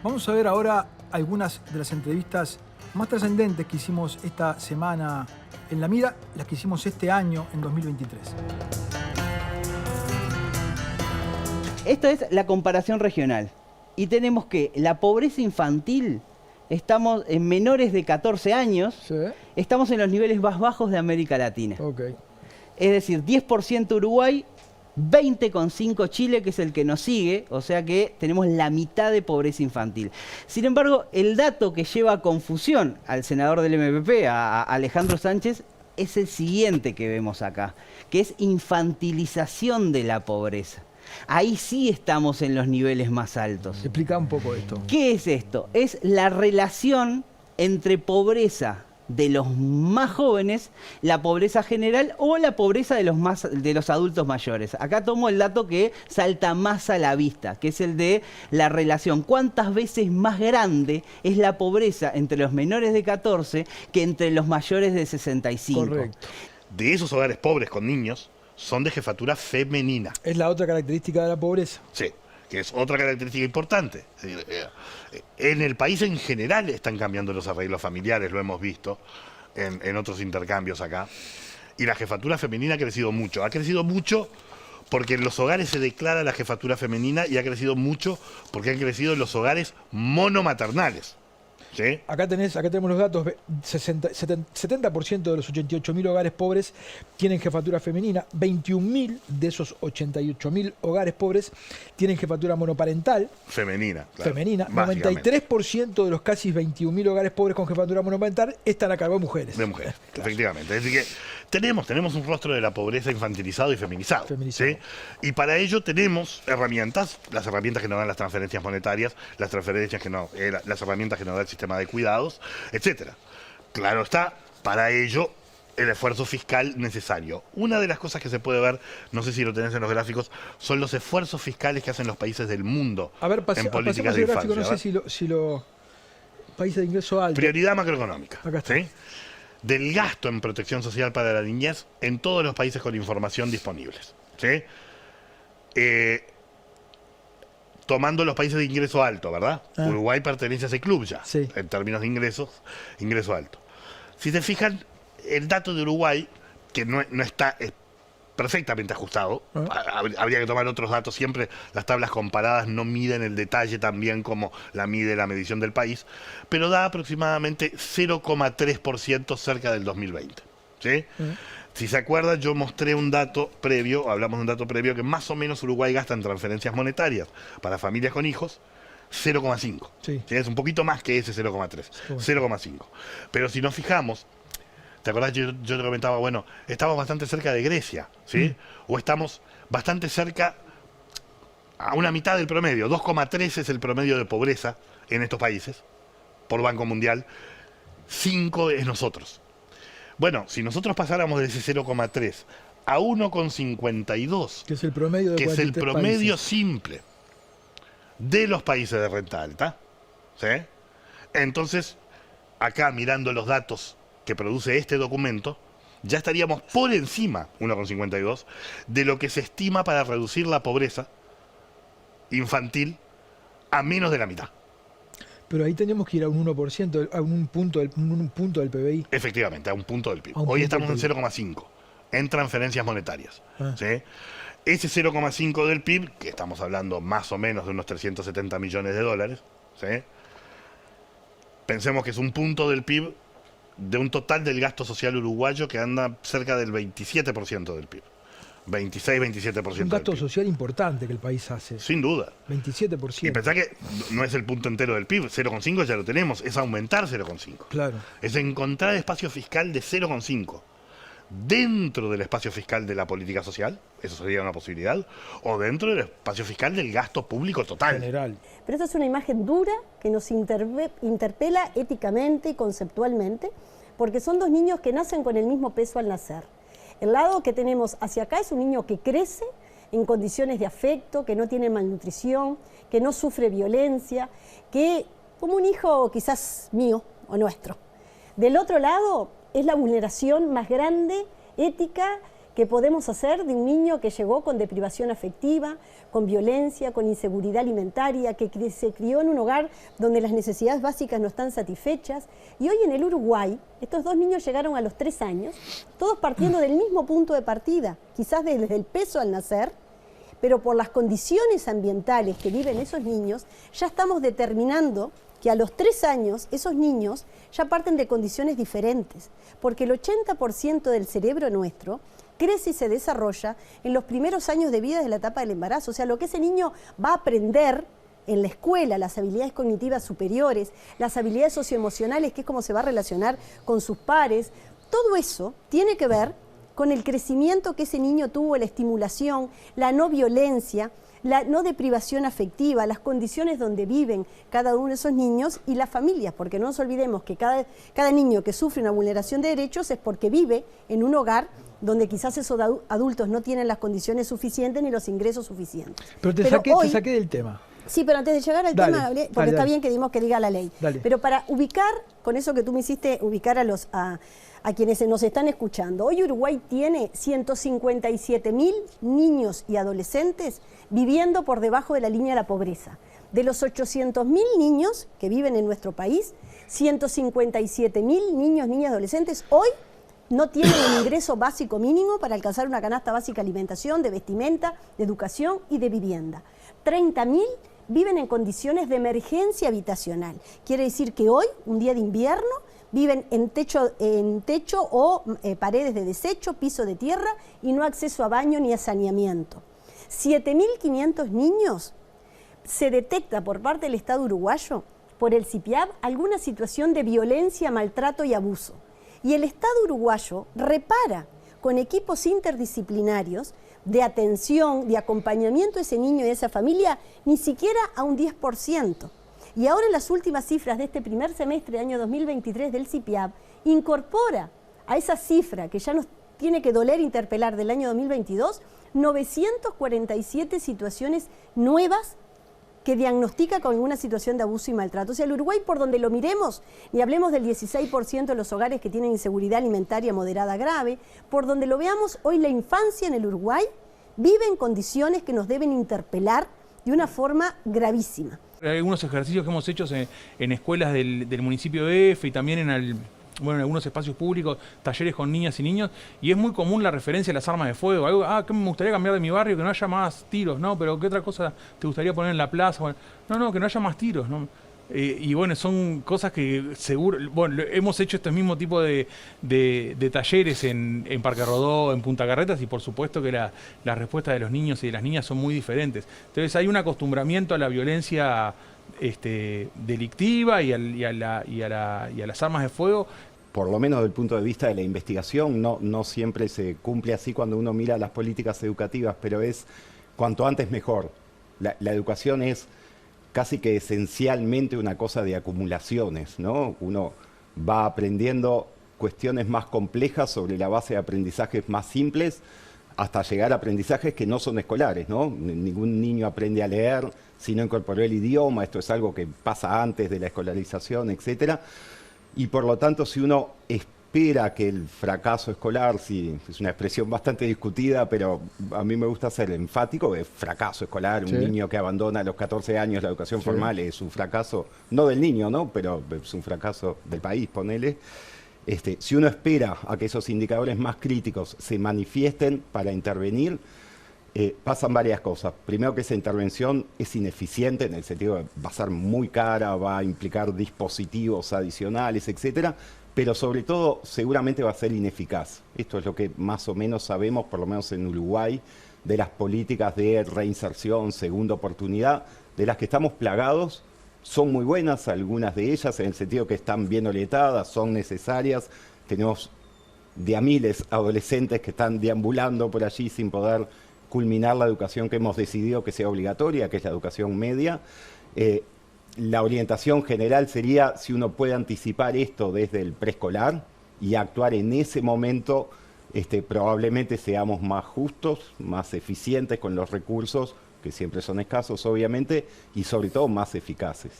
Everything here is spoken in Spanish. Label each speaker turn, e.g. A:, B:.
A: Vamos a ver ahora algunas de las entrevistas más trascendentes que hicimos esta semana en La Mira, las que hicimos este año, en 2023.
B: Esto es la comparación regional. Y tenemos que la pobreza infantil, estamos en menores de 14 años,
A: Sí.
B: Estamos en los niveles más bajos de América Latina.
A: Ok.
B: Es decir, 10% Uruguay, 20,5 Chile, que es el que nos sigue, o sea que tenemos la mitad de pobreza infantil. Sin embargo, el dato que lleva a confusión al senador del MPP, a Alejandro Sánchez, es el siguiente que vemos acá, que es infantilización de la pobreza. Ahí sí estamos en los niveles más altos.
A: Explica un poco esto.
B: ¿Qué es esto? Es la relación entre pobreza de los más jóvenes, la pobreza general o la pobreza de los adultos mayores. Acá tomo el dato que salta más a la vista, que es el de la relación. ¿Cuántas veces más grande es la pobreza entre los menores de 14 que entre los mayores de 65?
A: Correcto.
C: De esos hogares pobres con niños, son de jefatura femenina.
A: Es la otra característica de la pobreza.
C: Sí, que es otra característica importante. Es decir, en el país en general están cambiando los arreglos familiares, lo hemos visto en otros intercambios acá. Y la jefatura femenina ha crecido mucho. Ha crecido mucho porque en los hogares se declara la jefatura femenina y ha crecido mucho porque han crecido en los hogares monomaternales. ¿Sí?
A: Acá tenemos los datos. 70% de los 88.000 hogares pobres tienen jefatura femenina. 21.000 de esos 88.000 hogares pobres tienen jefatura monoparental.
C: Femenina. Claro,
A: Femenina.
C: básicamente.
A: 93% de los casi 21.000 hogares pobres con jefatura monoparental están a cargo de mujeres.
C: De mujeres,
A: Claro.
C: efectivamente. Es decir, que tenemos un rostro de la pobreza infantilizado y feminizado. ¿Sí? Y para ello tenemos herramientas, las herramientas que nos dan las transferencias monetarias, las herramientas que nos da el sistema de cuidados, etcétera. Claro está, para ello el esfuerzo fiscal necesario. Una de las cosas que se puede ver, no sé si lo tenés en los gráficos, son los esfuerzos fiscales que hacen los países del mundo
A: A ver,
C: en políticas de
A: el gráfico,
C: infancia.
A: no sé si lo países de ingreso alto.
C: Prioridad macroeconómica.
A: Acá está.
C: ¿Sí? Del gasto en protección social para la niñez en todos los países con información disponibles. ¿Sí? Tomando los países de ingreso alto, ¿verdad?
A: Ah.
C: Uruguay pertenece a ese club ya,
A: Sí.
C: en términos de ingreso alto. Si se fijan, el dato de Uruguay, que no está perfectamente ajustado, habría que tomar otros datos siempre, las tablas comparadas no miden el detalle tan bien como la mide la medición del país, pero da aproximadamente 0,3% cerca del 2020. ¿Sí? Si se acuerdan, yo mostré un dato previo, hablamos de un dato previo, que más o menos Uruguay gasta en transferencias monetarias para familias con hijos 0,5.
A: Sí.
C: ¿Sí? Es un poquito más que ese 0,3, 0,5. Pero si nos fijamos, ¿te acordás? Yo te comentaba, bueno, estamos bastante cerca de Grecia, ¿sí? O estamos bastante cerca a una mitad del promedio. 2,3 es el promedio de pobreza en estos países, por Banco Mundial. 5 es nosotros. Bueno, si nosotros pasáramos de ese 0,3 a 1,52,
A: Que es el promedio de
C: que es el
A: 43
C: promedio
A: países.
C: simple de los países de renta alta, ¿sí? Entonces, acá mirando los datos que produce este documento, ya estaríamos por encima, 1,52, de lo que se estima para reducir la pobreza infantil a menos de la mitad.
A: Pero ahí tenemos que ir a un 1%, a un punto del PBI.
C: Efectivamente, a un punto del PIB.
A: A un
C: Hoy
A: punto
C: estamos en
A: del
C: 0,5 en transferencias monetarias.
A: Ah.
C: ¿Sí? Ese 0,5 del PIB, que estamos hablando más o menos de unos 370 millones de dólares, ¿sí? Pensemos que es un punto del PIB de un total del gasto social uruguayo que anda cerca del 27% del PIB. 26-27%
A: Un gasto
C: del PIB.
A: social importante que el país hace.
C: Sin duda.
A: 27%.
C: Y pensá que no es el punto entero del PIB, 0,5 ya lo tenemos, es aumentar 0,5.
A: Claro.
C: Es encontrar espacio fiscal de 0,5 dentro del espacio fiscal de la política social, eso sería una posibilidad, o dentro del espacio fiscal del gasto público total.
A: General.
D: Pero esta es una imagen dura que nos interpela éticamente y conceptualmente, porque son dos niños que nacen con el mismo peso al nacer. El lado que tenemos hacia acá es un niño que crece en condiciones de afecto, que no tiene malnutrición, que no sufre violencia, que como un hijo quizás mío o nuestro. Del otro lado es la vulneración más grande, ética, que podemos hacer de un niño que llegó con deprivación afectiva, con violencia, con inseguridad alimentaria, que se crió en un hogar donde las necesidades básicas no están satisfechas. Y hoy en el Uruguay, estos dos niños llegaron a los 3 años, todos partiendo del mismo punto de partida, quizás desde el peso al nacer, pero por las condiciones ambientales que viven esos niños, ya estamos determinando que a los 3 años esos niños ya parten de condiciones diferentes, porque el 80% del cerebro nuestro crece y se desarrolla en los primeros años de vida de la etapa del embarazo. O sea, lo que ese niño va a aprender en la escuela, las habilidades cognitivas superiores, las habilidades socioemocionales, que es cómo se va a relacionar con sus pares, todo eso tiene que ver con el crecimiento que ese niño tuvo, la estimulación, la no violencia, la no deprivación afectiva, las condiciones donde viven cada uno de esos niños y las familias, porque no nos olvidemos que cada niño que sufre una vulneración de derechos es porque vive en un hogar donde quizás esos adultos no tienen las condiciones suficientes ni los ingresos suficientes.
A: Pero te saqué del tema.
D: Sí, pero antes de llegar al tema, porque está bien que dimos que diga la ley.
A: Dale.
D: Pero para ubicar, con eso que tú me hiciste, ubicar a quienes nos están escuchando. Hoy Uruguay tiene 157.000 niños y adolescentes viviendo por debajo de la línea de la pobreza. De los 800.000 niños que viven en nuestro país, 157.000 niños, niñas y adolescentes hoy no tienen un ingreso básico mínimo para alcanzar una canasta básica de alimentación, de vestimenta, de educación y de vivienda. 30.000 viven en condiciones de emergencia habitacional. Quiere decir que hoy, un día de invierno, viven en techo o paredes de desecho, piso de tierra y no acceso a baño ni a saneamiento. 7.500 niños se detecta por parte del Estado uruguayo, por el CIPIAB, alguna situación de violencia, maltrato y abuso. Y el Estado uruguayo repara con equipos interdisciplinarios de atención, de acompañamiento a ese niño y a esa familia, ni siquiera a un 10%. Y ahora en las últimas cifras de este primer semestre del año 2023 del CIPIAB, incorpora a esa cifra que ya nos tiene que doler interpelar del año 2022, 947 situaciones nuevas que diagnostica con alguna situación de abuso y maltrato. O sea, el Uruguay, por donde lo miremos, y hablemos del 16% de los hogares que tienen inseguridad alimentaria moderada grave, por donde lo veamos, hoy la infancia en el Uruguay vive en condiciones que nos deben interpelar de una forma gravísima.
E: Hay algunos ejercicios que hemos hecho en escuelas del municipio de EFE y también en algunos espacios públicos, talleres con niñas y niños, y es muy común la referencia a las armas de fuego. Algo, que me gustaría cambiar de mi barrio, que no haya más tiros, ¿no? Pero ¿qué otra cosa te gustaría poner en la plaza? Bueno, no, que no haya más tiros, ¿no? Y bueno, son cosas que seguro, bueno, hemos hecho este mismo tipo de talleres en Parque Rodó, en Punta Carretas, y por supuesto que la respuesta de los niños y de las niñas son muy diferentes. Entonces hay un acostumbramiento a la violencia delictiva y a las armas de fuego.
F: Por lo menos desde el punto de vista de la investigación, no siempre se cumple así cuando uno mira las políticas educativas, pero es cuanto antes mejor. La educación es casi que esencialmente una cosa de acumulaciones, ¿no? Uno va aprendiendo cuestiones más complejas sobre la base de aprendizajes más simples hasta llegar a aprendizajes que no son escolares, ¿no? Ningún niño aprende a leer si no incorporó el idioma, esto es algo que pasa antes de la escolarización, etcétera. Y por lo tanto, si uno espera que el fracaso escolar, sí, es una expresión bastante discutida, pero a mí me gusta ser enfático, es fracaso escolar. Un niño que abandona a los 14 años la educación formal es un fracaso, no del niño, ¿no? Pero es un fracaso del país, ponele. Si uno espera a que esos indicadores más críticos se manifiesten para intervenir, pasan varias cosas. Primero, que esa intervención es ineficiente, en el sentido de va a ser muy cara, va a implicar dispositivos adicionales, etcétera, pero sobre todo seguramente va a ser ineficaz. Esto es lo que más o menos sabemos, por lo menos en Uruguay, de las políticas de reinserción, segunda oportunidad, de las que estamos plagados. Son muy buenas algunas de ellas, en el sentido que están bien orientadas, son necesarias. Tenemos de a miles adolescentes que están deambulando por allí sin poder culminar la educación que hemos decidido que sea obligatoria, que es la educación media. La orientación general sería si uno puede anticipar esto desde el preescolar y actuar en ese momento, probablemente seamos más justos, más eficientes con los recursos, que siempre son escasos obviamente, y sobre todo más eficaces.